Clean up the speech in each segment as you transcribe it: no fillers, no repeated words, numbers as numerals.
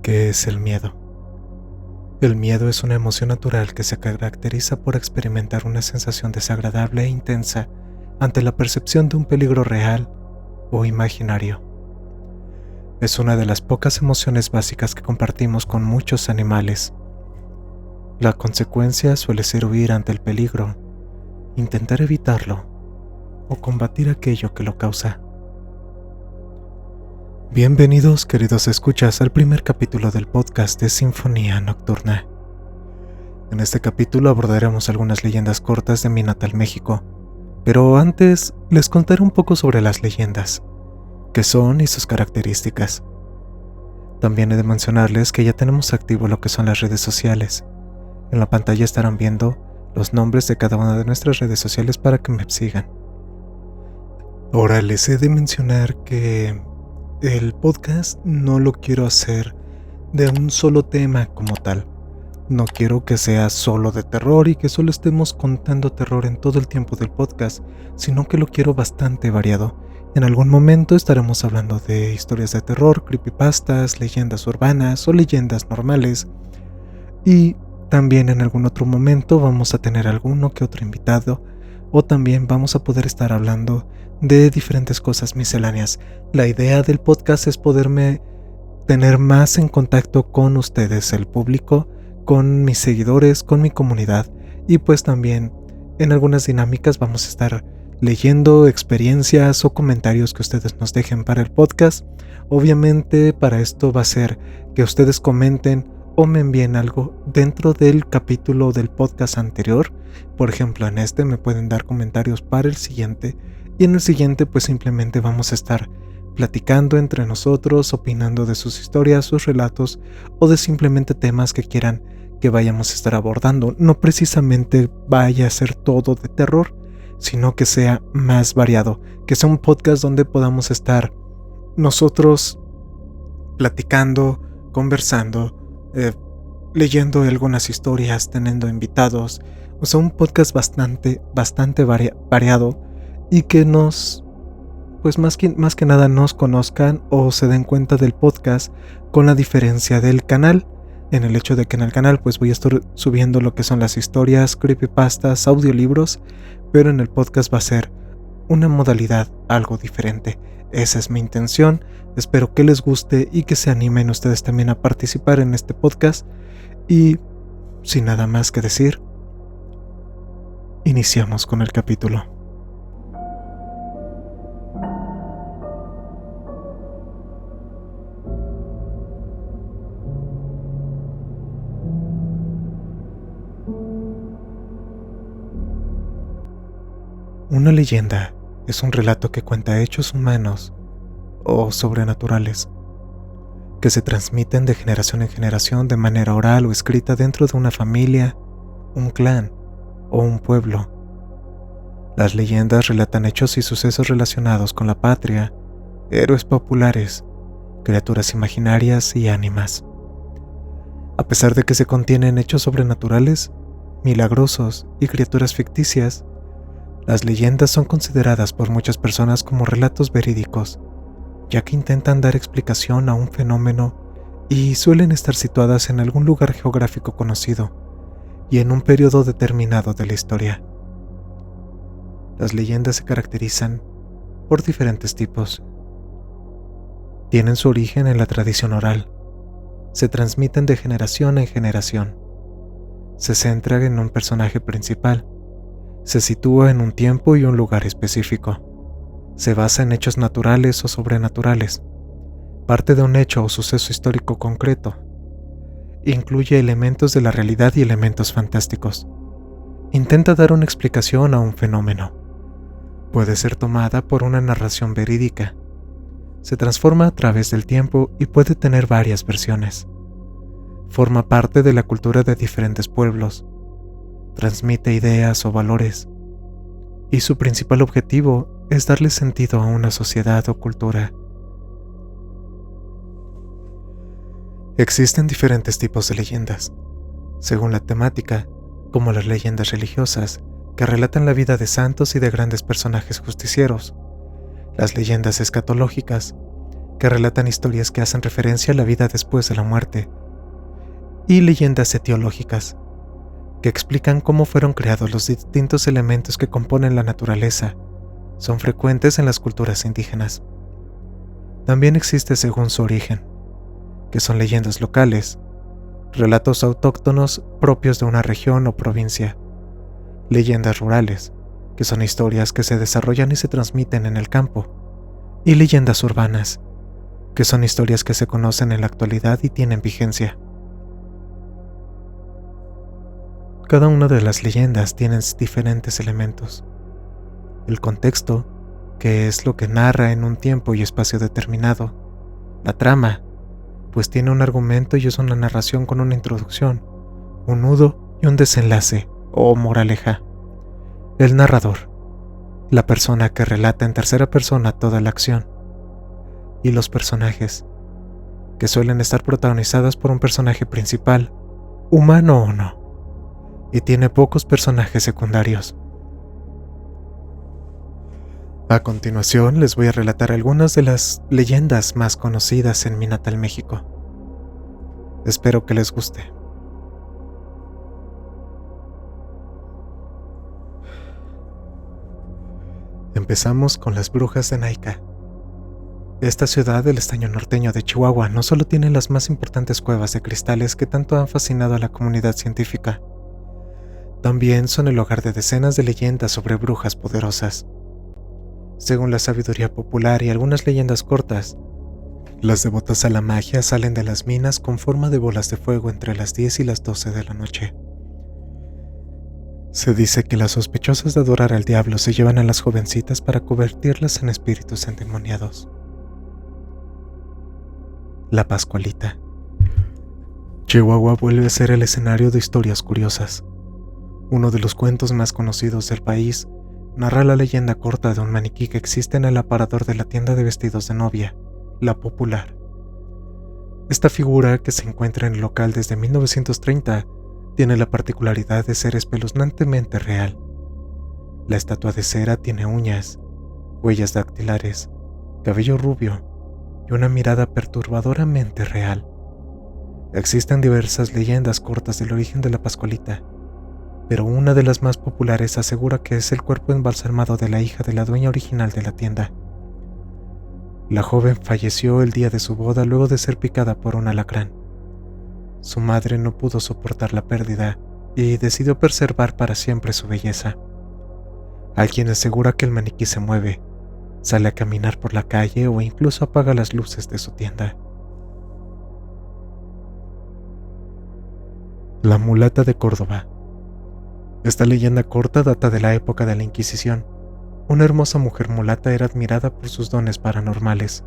¿Qué es el miedo? El miedo es una emoción natural que se caracteriza por experimentar una sensación desagradable e intensa ante la percepción de un peligro real o imaginario. Es una de las pocas emociones básicas que compartimos con muchos animales. La consecuencia suele ser huir ante el peligro, intentar evitarlo o combatir aquello que lo causa. Bienvenidos, queridos escuchas, al primer capítulo del podcast de Sinfonía Nocturna. En este capítulo abordaremos algunas leyendas cortas de mi natal México, pero antes les contaré un poco sobre las leyendas, qué son y sus características. También he de mencionarles que ya tenemos activo lo que son las redes sociales. En la pantalla estarán viendo los nombres de cada una de nuestras redes sociales para que me sigan. Ahora les he de mencionar que el podcast no lo quiero hacer de un solo tema como tal. No quiero que sea solo de terror y que solo estemos contando terror en todo el tiempo del podcast, sino que lo quiero bastante variado. En algún momento estaremos hablando de historias de terror, creepypastas, leyendas urbanas o leyendas normales. Y también en algún otro momento vamos a tener alguno que otro invitado, o también vamos a poder estar hablando de diferentes cosas misceláneas. La idea del podcast es poderme tener más en contacto con ustedes, el público, con mis seguidores, con mi comunidad, y pues también en algunas dinámicas vamos a estar leyendo experiencias o comentarios que ustedes nos dejen para el podcast. Obviamente para esto va a ser que ustedes comenten o me envíen algo dentro del capítulo del podcast anterior. Por ejemplo, en este me pueden dar comentarios para el siguiente, y en el siguiente pues simplemente vamos a estar platicando entre nosotros, opinando de sus historias, sus relatos o de simplemente temas que quieran que vayamos a estar abordando. No precisamente vaya a ser todo de terror, sino que sea más variado, que sea un podcast donde podamos estar nosotros platicando, conversando, leyendo algunas historias, teniendo invitados. O sea, un podcast bastante variado y que nos, pues más que nada nos conozcan o se den cuenta del podcast, con la diferencia del canal, en el hecho de que en el canal pues voy a estar subiendo lo que son las historias, creepypastas, audiolibros, pero en el podcast va a ser una modalidad algo diferente. Esa es mi intención. Espero que les guste y que se animen ustedes también a participar en este podcast. Y sin nada más que decir, iniciamos con el capítulo. Una leyenda es un relato que cuenta hechos humanos o sobrenaturales que se transmiten de generación en generación de manera oral o escrita dentro de una familia, un clan o un pueblo. Las leyendas relatan hechos y sucesos relacionados con la patria, héroes populares, criaturas imaginarias y ánimas. A pesar de que se contienen hechos sobrenaturales, milagrosos y criaturas ficticias, las leyendas son consideradas por muchas personas como relatos verídicos, ya que intentan dar explicación a un fenómeno y suelen estar situadas en algún lugar geográfico conocido y en un periodo determinado de la historia. Las leyendas se caracterizan por diferentes tipos. Tienen su origen en la tradición oral, se transmiten de generación en generación, se centran en un personaje principal, se sitúa en un tiempo y un lugar específico. Se basa en hechos naturales o sobrenaturales. Parte de un hecho o suceso histórico concreto. Incluye elementos de la realidad y elementos fantásticos. Intenta dar una explicación a un fenómeno. Puede ser tomada por una narración verídica. Se transforma a través del tiempo y puede tener varias versiones. Forma parte de la cultura de diferentes pueblos. Transmite ideas o valores, y su principal objetivo es darle sentido a una sociedad o cultura. Existen diferentes tipos de leyendas, según la temática, como las leyendas religiosas, que relatan la vida de santos y de grandes personajes justicieros, las leyendas escatológicas, que relatan historias que hacen referencia a la vida después de la muerte, y leyendas etiológicas, que explican cómo fueron creados los distintos elementos que componen la naturaleza. Son frecuentes en las culturas indígenas. También existe según su origen, que son leyendas locales, relatos autóctonos propios de una región o provincia, leyendas rurales, que son historias que se desarrollan y se transmiten en el campo, y leyendas urbanas, que son historias que se conocen en la actualidad y tienen vigencia. Cada una de las leyendas tiene diferentes elementos. El contexto, que es lo que narra en un tiempo y espacio determinado. La trama, pues tiene un argumento y es una narración con una introducción, un nudo y un desenlace, o moraleja. El narrador, la persona que relata en tercera persona toda la acción. Y los personajes, que suelen estar protagonizadas por un personaje principal, humano o no, y tiene pocos personajes secundarios. A continuación les voy a relatar algunas de las leyendas más conocidas en mi natal México. Espero que les guste. Empezamos con las brujas de Naica. Esta ciudad del estaño norteño de Chihuahua no solo tiene las más importantes cuevas de cristales que tanto han fascinado a la comunidad científica, también son el hogar de decenas de leyendas sobre brujas poderosas. Según la sabiduría popular y algunas leyendas cortas, las devotas a la magia salen de las minas con forma de bolas de fuego entre las 10 y las 12 de la noche. Se dice que las sospechosas de adorar al diablo se llevan a las jovencitas para convertirlas en espíritus endemoniados. La Pascualita. Chihuahua vuelve a ser el escenario de historias curiosas. Uno de los cuentos más conocidos del país narra la leyenda corta de un maniquí que existe en el aparador de la tienda de vestidos de novia, La Popular. Esta figura, que se encuentra en el local desde 1930, tiene la particularidad de ser espeluznantemente real. La estatua de cera tiene uñas, huellas dactilares, cabello rubio y una mirada perturbadoramente real. Existen diversas leyendas cortas del origen de la Pascualita, pero una de las más populares asegura que es el cuerpo embalsamado de la hija de la dueña original de la tienda. La joven falleció el día de su boda luego de ser picada por un alacrán. Su madre no pudo soportar la pérdida y decidió preservar para siempre su belleza. Alguien asegura que el maniquí se mueve, sale a caminar por la calle o incluso apaga las luces de su tienda. La mulata de Córdoba. Esta leyenda corta data de la época de la Inquisición. Una hermosa mujer mulata era admirada por sus dones paranormales.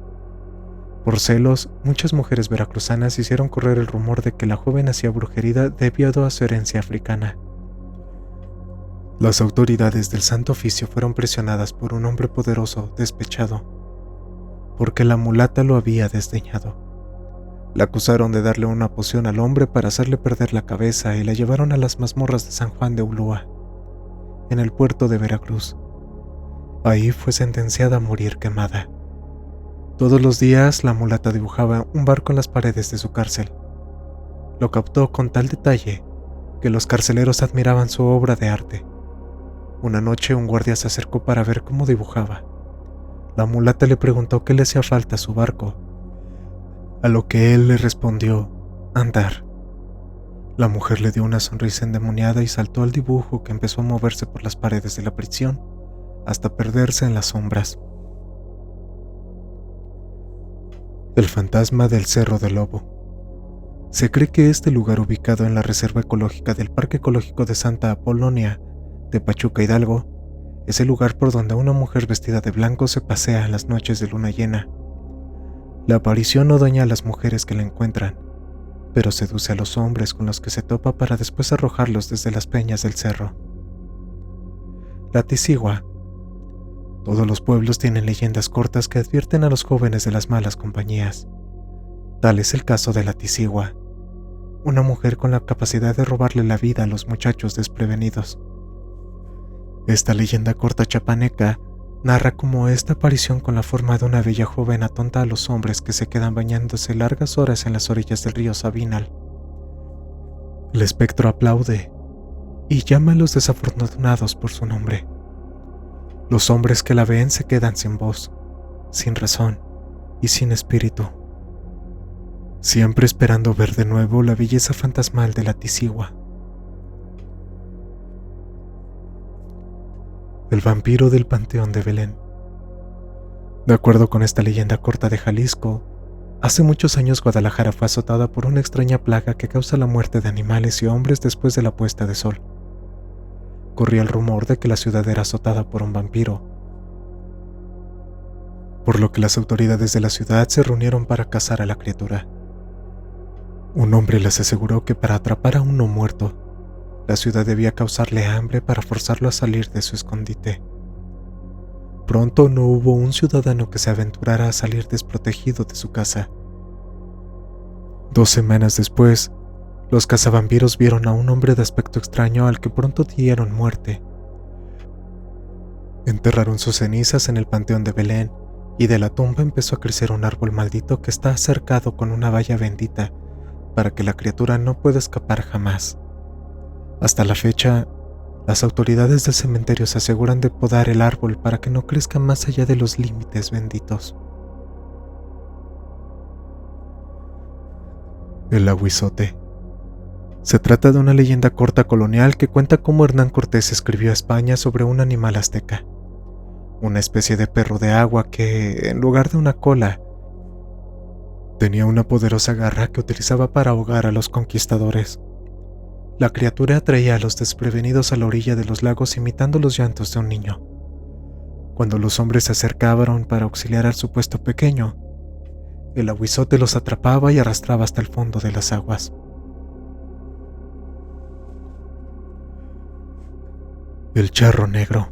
Por celos, muchas mujeres veracruzanas hicieron correr el rumor de que la joven hacía brujería debido a su herencia africana. Las autoridades del Santo Oficio fueron presionadas por un hombre poderoso despechado, porque la mulata lo había desdeñado. La acusaron de darle una poción al hombre para hacerle perder la cabeza y la llevaron a las mazmorras de San Juan de Ulúa, en el puerto de Veracruz. Ahí fue sentenciada a morir quemada. Todos los días la mulata dibujaba un barco en las paredes de su cárcel. Lo captó con tal detalle que los carceleros admiraban su obra de arte. Una noche un guardia se acercó para ver cómo dibujaba. La mulata le preguntó qué le hacía falta a su barco, a lo que él le respondió: andar. La mujer le dio una sonrisa endemoniada y saltó al dibujo, que empezó a moverse por las paredes de la prisión hasta perderse en las sombras. El fantasma del Cerro del Lobo. Se cree que este lugar, ubicado en la reserva ecológica del Parque Ecológico de Santa Apolonia de Pachuca, Hidalgo, es el lugar por donde una mujer vestida de blanco se pasea en las noches de luna llena. La aparición no daña a las mujeres que la encuentran, pero seduce a los hombres con los que se topa para después arrojarlos desde las peñas del cerro. La Tizigua. Todos los pueblos tienen leyendas cortas que advierten a los jóvenes de las malas compañías. Tal es el caso de la Tizigua, una mujer con la capacidad de robarle la vida a los muchachos desprevenidos. Esta leyenda corta chapaneca narra cómo esta aparición con la forma de una bella joven atonta a los hombres que se quedan bañándose largas horas en las orillas del río Sabinal. El espectro aplaude y llama a los desafortunados por su nombre. Los hombres que la ven se quedan sin voz, sin razón y sin espíritu, siempre esperando ver de nuevo la belleza fantasmal de la Tisigua. El vampiro del Panteón de Belén. De acuerdo con esta leyenda corta de Jalisco, hace muchos años Guadalajara fue azotada por una extraña plaga que causa la muerte de animales y hombres después de la puesta de sol. Corría el rumor de que la ciudad era azotada por un vampiro, por lo que las autoridades de la ciudad se reunieron para cazar a la criatura. Un hombre les aseguró que para atrapar a uno muerto, la ciudad debía causarle hambre para forzarlo a salir de su escondite. Pronto no hubo un ciudadano que se aventurara a salir desprotegido de su casa. 2 semanas después, los cazavampiros vieron a un hombre de aspecto extraño al que pronto dieron muerte. Enterraron sus cenizas en el Panteón de Belén y de la tumba empezó a crecer un árbol maldito que está cercado con una valla bendita para que la criatura no pueda escapar jamás. Hasta la fecha, las autoridades del cementerio se aseguran de podar el árbol para que no crezca más allá de los límites benditos. El Aguizote. Se trata de una leyenda corta colonial que cuenta cómo Hernán Cortés escribió a España sobre un animal azteca, una especie de perro de agua que, en lugar de una cola, tenía una poderosa garra que utilizaba para ahogar a los conquistadores. La criatura atraía a los desprevenidos a la orilla de los lagos imitando los llantos de un niño. Cuando los hombres se acercaban para auxiliar al supuesto pequeño, el aguizote los atrapaba y arrastraba hasta el fondo de las aguas. El Charro Negro.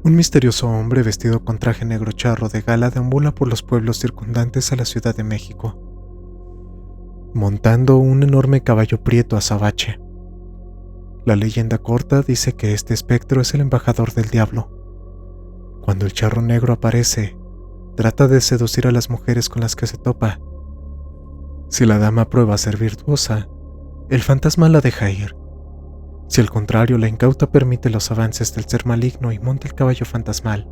Un misterioso hombre vestido con traje negro charro de gala deambula por los pueblos circundantes a la Ciudad de México, montando un enorme caballo prieto azabache. La leyenda corta dice que este espectro es el embajador del diablo. Cuando el Charro Negro aparece, trata de seducir a las mujeres con las que se topa. Si la dama prueba ser virtuosa, el fantasma la deja ir. Si al contrario la incauta permite los avances del ser maligno y monta el caballo fantasmal,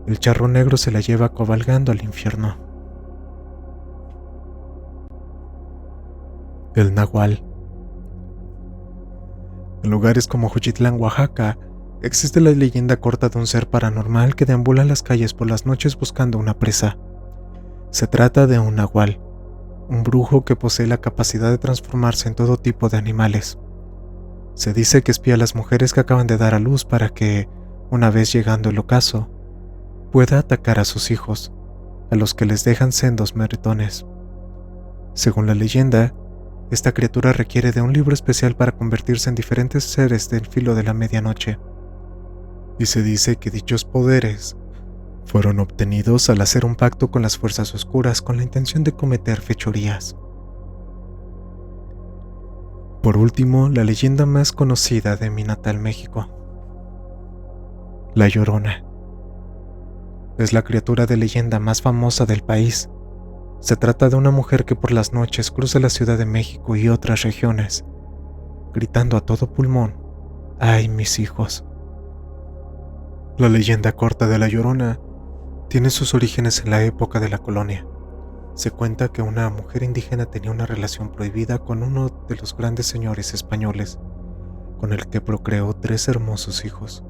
el Charro Negro se la lleva cabalgando al infierno. El Nahual. En lugares como Juchitlán, Oaxaca, existe la leyenda corta de un ser paranormal que deambula en las calles por las noches buscando una presa. Se trata de un nahual, un brujo que posee la capacidad de transformarse en todo tipo de animales. Se dice que espía a las mujeres que acaban de dar a luz para que, una vez llegando el ocaso, pueda atacar a sus hijos, a los que les dejan sendos meritones. Según la leyenda, esta criatura requiere de un libro especial para convertirse en diferentes seres del filo de la medianoche, y se dice que dichos poderes fueron obtenidos al hacer un pacto con las fuerzas oscuras con la intención de cometer fechorías. Por último, la leyenda más conocida de mi natal México. La Llorona. Es la criatura de leyenda más famosa del país. Se trata de una mujer que por las noches cruza la Ciudad de México y otras regiones, gritando a todo pulmón: ¡ay, mis hijos! La leyenda corta de La Llorona tiene sus orígenes en la época de la colonia. Se cuenta que una mujer indígena tenía una relación prohibida con uno de los grandes señores españoles, con el que procreó 3 hermosos hijos.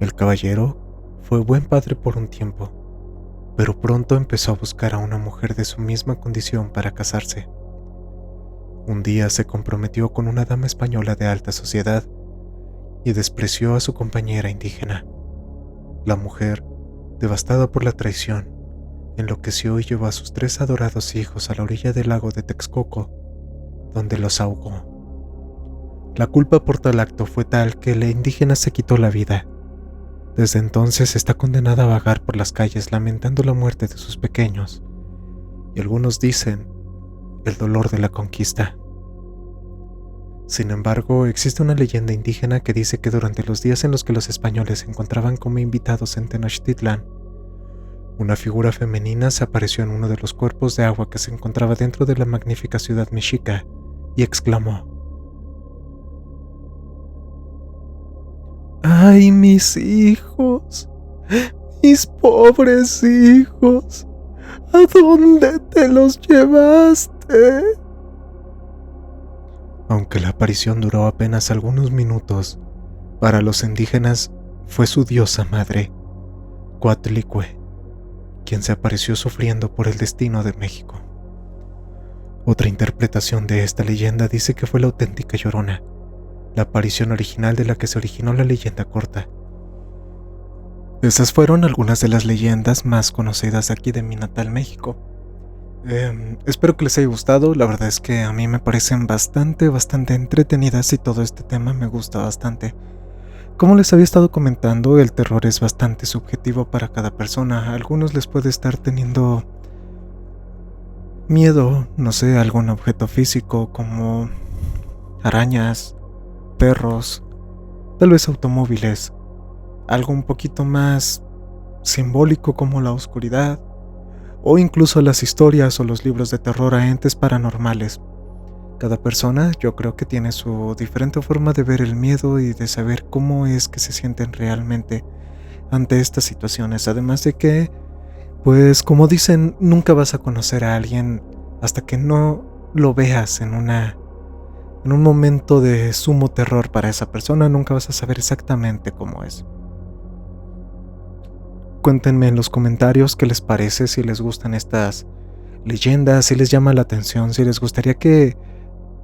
El caballero fue buen padre por un tiempo, pero pronto empezó a buscar a una mujer de su misma condición para casarse. Un día se comprometió con una dama española de alta sociedad y despreció a su compañera indígena. La mujer, devastada por la traición, enloqueció y llevó a sus 3 adorados hijos a la orilla del lago de Texcoco, donde los ahogó. La culpa por tal acto fue tal que la indígena se quitó la vida. Desde entonces está condenada a vagar por las calles lamentando la muerte de sus pequeños, y algunos dicen el dolor de la conquista. Sin embargo, existe una leyenda indígena que dice que durante los días en los que los españoles se encontraban como invitados en Tenochtitlán, una figura femenina se apareció en uno de los cuerpos de agua que se encontraba dentro de la magnífica ciudad mexica y exclamó: ¡Ay, mis hijos! ¡Mis pobres hijos! ¿A dónde te los llevaste? Aunque la aparición duró apenas algunos minutos, para los indígenas fue su diosa madre, Coatlicue, quien se apareció sufriendo por el destino de México. Otra interpretación de esta leyenda dice que fue la auténtica Llorona, la aparición original de la que se originó la leyenda corta. Esas fueron algunas de las leyendas más conocidas aquí de mi natal México. Espero que les haya gustado. La verdad es que a mí me parecen bastante entretenidas y todo este tema me gusta bastante. Como les había estado comentando, el terror es bastante subjetivo para cada persona. A algunos les puede estar teniendo miedo, no sé, a algún objeto físico como arañas, perros, tal vez automóviles, algo un poquito más simbólico como la oscuridad, o incluso las historias o los libros de terror a entes paranormales. Cada persona yo creo que tiene su diferente forma de ver el miedo y de saber cómo es que se sienten realmente ante estas situaciones. Además de que, pues como dicen, nunca vas a conocer a alguien hasta que no lo veas en un momento de sumo terror para esa persona. Nunca vas a saber exactamente cómo es. Cuéntenme en los comentarios qué les parece, si les gustan estas leyendas, si les llama la atención, si les gustaría que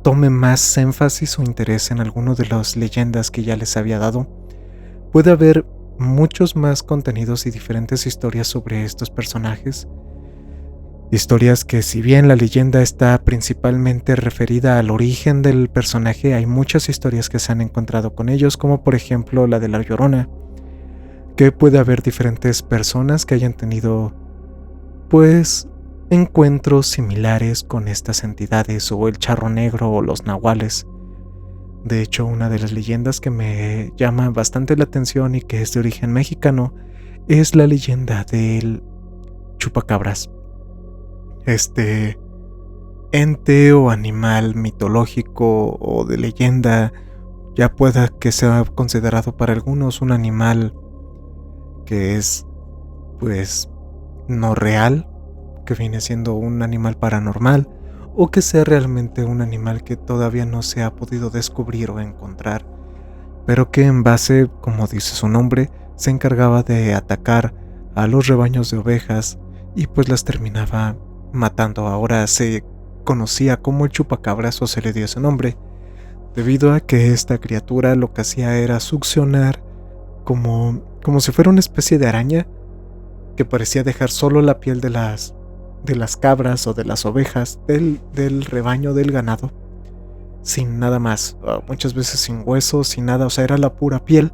tome más énfasis o interés en alguno de las leyendas que ya les había dado. Puede haber muchos más contenidos y diferentes historias sobre estos personajes. Historias que, si bien la leyenda está principalmente referida al origen del personaje, hay muchas historias que se han encontrado con ellos, como por ejemplo la de la Llorona, que puede haber diferentes personas que hayan tenido, pues, encuentros similares con estas entidades, o el charro negro o los nahuales. De hecho, una de las leyendas que me llama bastante la atención y que es de origen mexicano es la leyenda del chupacabras. Este ente o animal mitológico o de leyenda, ya pueda que sea considerado para algunos un animal que es, pues, no real, que viene siendo un animal paranormal, o que sea realmente un animal que todavía no se ha podido descubrir o encontrar, pero que en base, como dice su nombre, se encargaba de atacar a los rebaños de ovejas y pues las terminaba matando. Ahora se conocía como el chupacabras, o se le dio ese nombre, debido a que esta criatura lo que hacía era succionar como si fuera una especie de araña que parecía dejar solo la piel de las cabras o de las ovejas del rebaño del ganado, sin nada más, muchas veces sin huesos, sin nada, o sea, era la pura piel.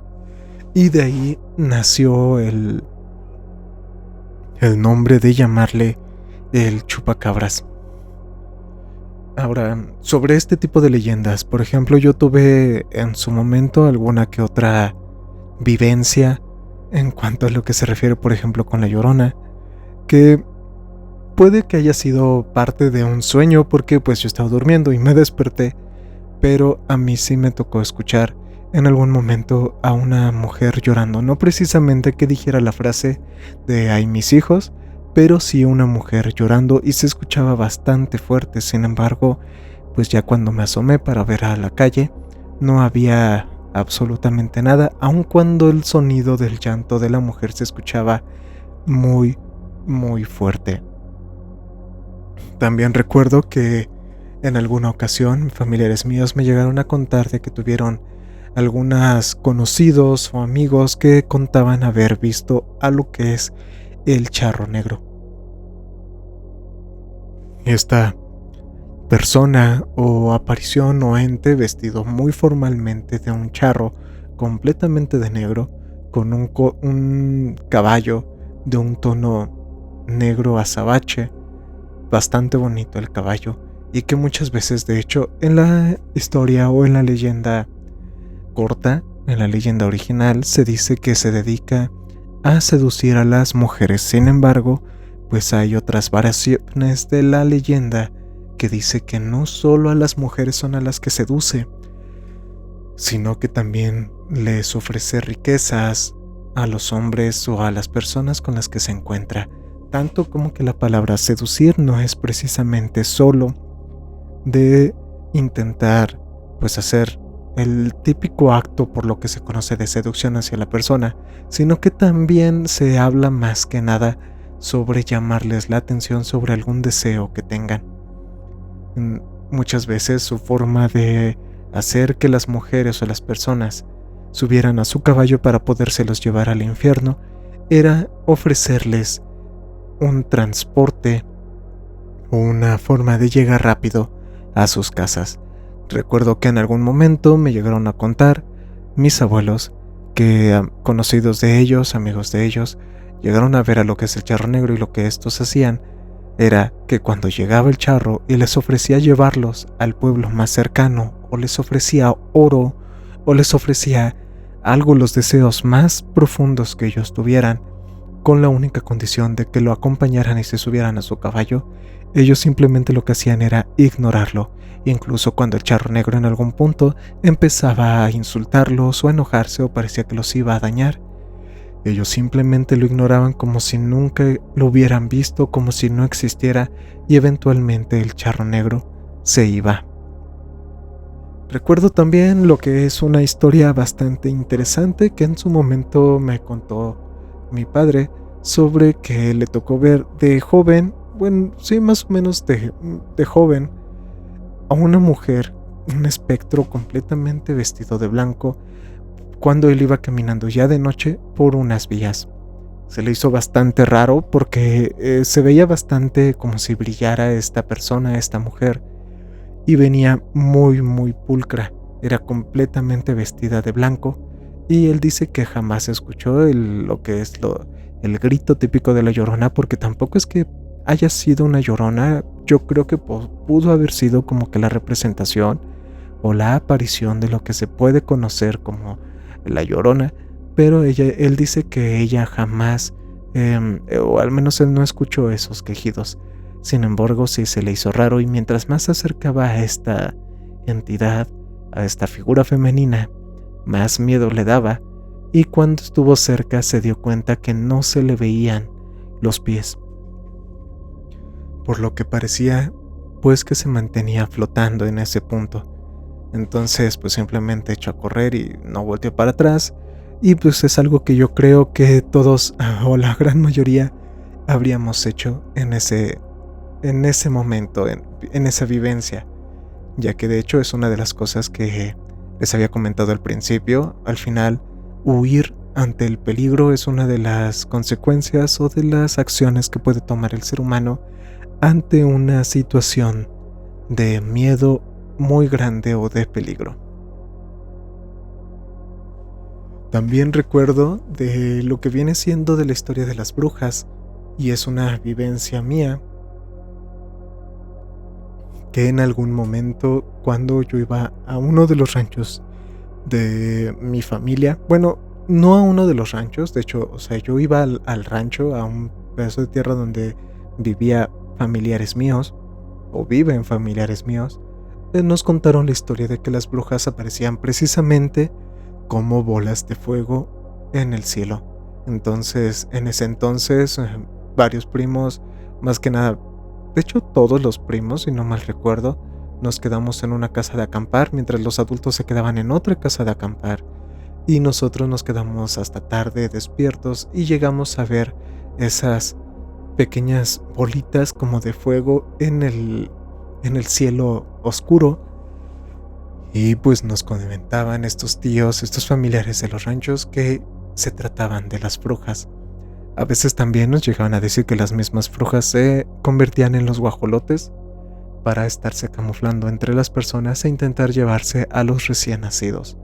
Y de ahí nació el nombre de llamarle el chupacabras. Ahora, sobre este tipo de leyendas, por ejemplo, yo tuve en su momento alguna que otra vivencia en cuanto a lo que se refiere, por ejemplo, con la Llorona, que puede que haya sido parte de un sueño, porque pues yo estaba durmiendo y me desperté, pero a mí sí me tocó escuchar en algún momento a una mujer llorando, no precisamente que dijera la frase de "ay, mis hijos", pero sí una mujer llorando, y se escuchaba bastante fuerte. Sin embargo, pues ya cuando me asomé para ver a la calle, no había absolutamente nada, aun cuando el sonido del llanto de la mujer se escuchaba muy, muy fuerte. También recuerdo que en alguna ocasión familiares míos me llegaron a contar de que tuvieron algunos conocidos o amigos que contaban haber visto a lo que es el charro negro. Esta persona o aparición o ente vestido muy formalmente de un charro completamente de negro, con un caballo de un tono negro azabache, bastante bonito el caballo, y que muchas veces, de hecho, en la historia o en la leyenda corta, en la leyenda original, se dice que se dedica a seducir a las mujeres. Sin embargo, pues hay otras variaciones de la leyenda que dice que no solo a las mujeres son a las que seduce, sino que también les ofrece riquezas a los hombres o a las personas con las que se encuentra. Tanto como que la palabra seducir no es precisamente solo de intentar pues hacer el típico acto por lo que se conoce de seducción hacia la persona, sino que también se habla más que nada sobre llamarles la atención sobre algún deseo que tengan. Muchas veces su forma de hacer que las mujeres o las personas subieran a su caballo para podérselos llevar al infierno era ofrecerles un transporte o una forma de llegar rápido a sus casas. Recuerdo que en algún momento me llegaron a contar mis abuelos que conocidos de ellos, amigos de ellos, llegaron a ver a lo que es el charro negro, y lo que estos hacían era que cuando llegaba el charro y les ofrecía llevarlos al pueblo más cercano, o les ofrecía oro, o les ofrecía algo, los deseos más profundos que ellos tuvieran, con la única condición de que lo acompañaran y se subieran a su caballo, ellos simplemente lo que hacían era ignorarlo. Incluso cuando el charro negro en algún punto empezaba a insultarlos o a enojarse o parecía que los iba a dañar, ellos simplemente lo ignoraban como si nunca lo hubieran visto, como si no existiera, y eventualmente el charro negro se iba. Recuerdo también lo que es una historia bastante interesante que en su momento me contó mi padre, sobre que le tocó ver de joven, bueno, sí, más o menos de joven, a una mujer, un espectro completamente vestido de blanco, cuando él iba caminando ya de noche por unas vías. Se le hizo bastante raro porque se veía bastante como si brillara esta persona, esta mujer, y venía muy pulcra, era completamente vestida de blanco, y él dice que jamás escuchó lo que es el grito típico de la Llorona, porque tampoco es que haya sido una Llorona. Yo creo que pudo haber sido como que la representación o la aparición de lo que se puede conocer como la Llorona, pero él dice que ella jamás, o al menos él no escuchó esos quejidos. Sin embargo, sí se le hizo raro, y mientras más se acercaba a esta entidad, a esta figura femenina, más miedo le daba, y cuando estuvo cerca se dio cuenta que no se le veían los pies, por lo que parecía pues que se mantenía flotando en ese punto. Entonces pues simplemente echó a correr y no volteó para atrás, y pues es algo que yo creo que todos o la gran mayoría habríamos hecho en ese momento, en esa vivencia, ya que de hecho es una de las cosas que les había comentado al principio. Al final, huir ante el peligro es una de las consecuencias o de las acciones que puede tomar el ser humano ante una situación de miedo muy grande o de peligro. También recuerdo de lo que viene siendo de la historia de las brujas, y es una vivencia mía, que en algún momento, cuando yo iba a uno de los ranchos de mi familia, bueno, no a uno de los ranchos, de hecho, o sea, yo iba al rancho, a un pedazo de tierra donde vivía familiares míos, o viven familiares míos, nos contaron la historia de que las brujas aparecían precisamente como bolas de fuego en el cielo. Entonces, en ese entonces, varios primos, más que nada, de hecho todos los primos, si no mal recuerdo, nos quedamos en una casa de acampar, mientras los adultos se quedaban en otra casa de acampar, y nosotros nos quedamos hasta tarde despiertos y llegamos a ver esas pequeñas bolitas como de fuego en el cielo oscuro. Y pues nos comentaban estos tíos, estos familiares de los ranchos, que se trataban de las brujas. A veces también nos llegaban a decir que las mismas brujas se convertían en los guajolotes para estarse camuflando entre las personas e intentar llevarse a los recién nacidos.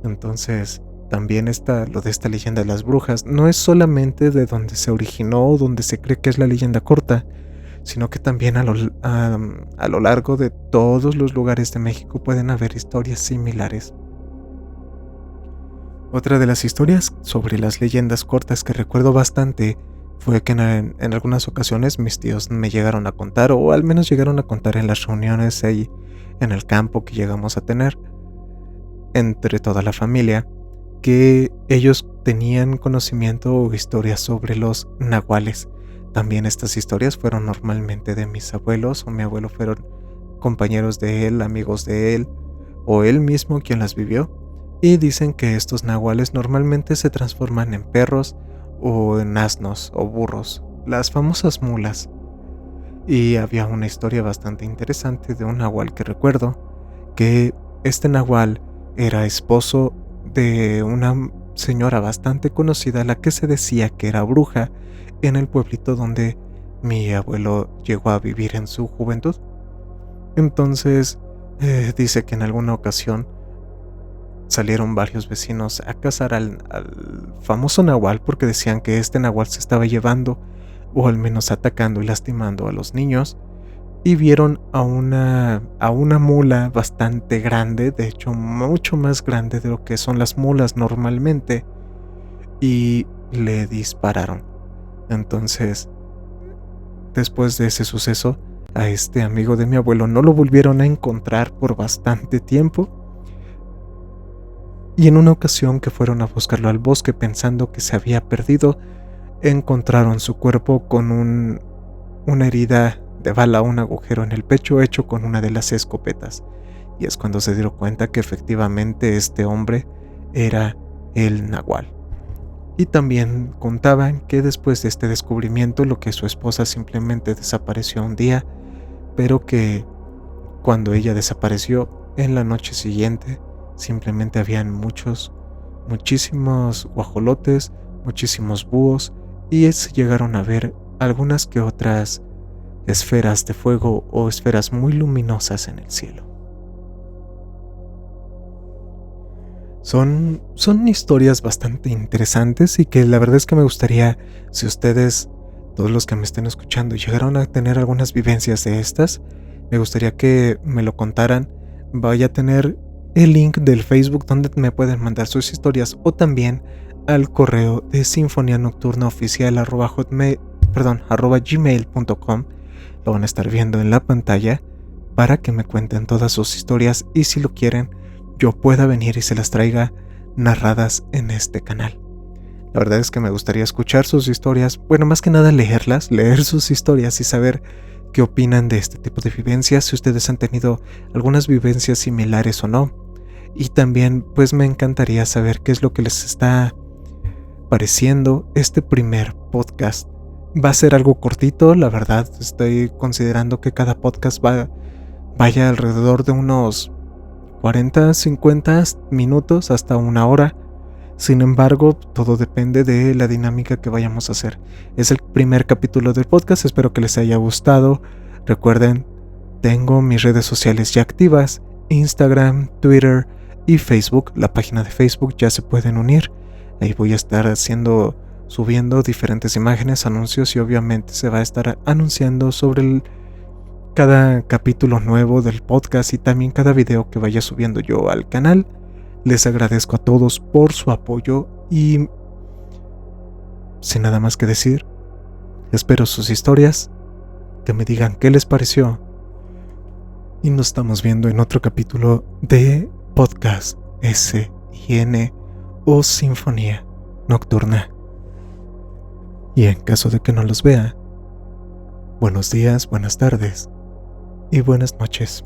Entonces, también lo de esta leyenda de las brujas no es solamente de donde se originó o donde se cree que es la leyenda corta, sino que también a lo largo de todos los lugares de México pueden haber historias similares. Otra de las historias sobre las leyendas cortas que recuerdo bastante fue que en algunas ocasiones mis tíos me llegaron a contar, o al menos llegaron a contar en las reuniones ahí en el campo que llegamos a tener entre toda la familia, que ellos tenían conocimiento o historias sobre los nahuales. También estas historias fueron normalmente de mis abuelos o mi abuelo, fueron compañeros de él, amigos de él o él mismo quien las vivió, y dicen que estos nahuales normalmente se transforman en perros o en asnos o burros, las famosas mulas. Y había una historia bastante interesante de un nahual que recuerdo, que este nahual era esposo de una señora bastante conocida, a la que se decía que era bruja en el pueblito donde mi abuelo llegó a vivir en su juventud. Entonces, dice que en alguna ocasión salieron varios vecinos a cazar al famoso nahual, porque decían que este nahual se estaba llevando, o al menos atacando y lastimando a los niños, y vieron a una mula bastante grande, de hecho mucho más grande de lo que son las mulas normalmente, y le dispararon. Entonces, después de ese suceso, a este amigo de mi abuelo no lo volvieron a encontrar por bastante tiempo, y en una ocasión que fueron a buscarlo al bosque pensando que se había perdido, encontraron su cuerpo con una herida de bala, un agujero en el pecho hecho con una de las escopetas. Y es cuando se dieron cuenta que efectivamente este hombre era el nahual. Y también contaban que después de este descubrimiento, lo que su esposa simplemente desapareció un día, pero que cuando ella desapareció, en la noche siguiente simplemente habían muchísimos guajolotes, muchísimos búhos, y se llegaron a ver algunas que otras esferas de fuego o esferas muy luminosas en el cielo. Son historias bastante interesantes, y que la verdad es que me gustaría, si ustedes, todos los que me estén escuchando, llegaron a tener algunas vivencias de estas, me gustaría que me lo contaran. Voy a tener el link del Facebook donde me pueden mandar sus historias, o también al correo de sinfonianocturnaoficial@gmail.com. Lo van a estar viendo en la pantalla para que me cuenten todas sus historias, y si lo quieren, yo pueda venir y se las traiga narradas en este canal. La verdad es que me gustaría escuchar sus historias, bueno, más que nada leer sus historias y saber qué opinan de este tipo de vivencias, si ustedes han tenido algunas vivencias similares o no. Y también pues me encantaría saber qué es lo que les está pareciendo este primer podcast. Va a ser algo cortito, la verdad. Estoy considerando que cada podcast vaya alrededor de unos 40, 50 minutos hasta una hora. Sin embargo, todo depende de la dinámica que vayamos a hacer. Es el primer capítulo del podcast, espero que les haya gustado. Recuerden, tengo mis redes sociales ya activas: Instagram, Twitter y Facebook. La página de Facebook ya se pueden unir. Ahí voy a estar subiendo diferentes imágenes, anuncios, y obviamente se va a estar anunciando sobre cada capítulo nuevo del podcast y también cada video que vaya subiendo yo al canal. Les agradezco a todos por su apoyo, y sin nada más que decir, espero sus historias, que me digan qué les pareció, y nos estamos viendo en otro capítulo de Podcast S&N o Sinfonía Nocturna. Y en caso de que no los vea, buenos días, buenas tardes y buenas noches.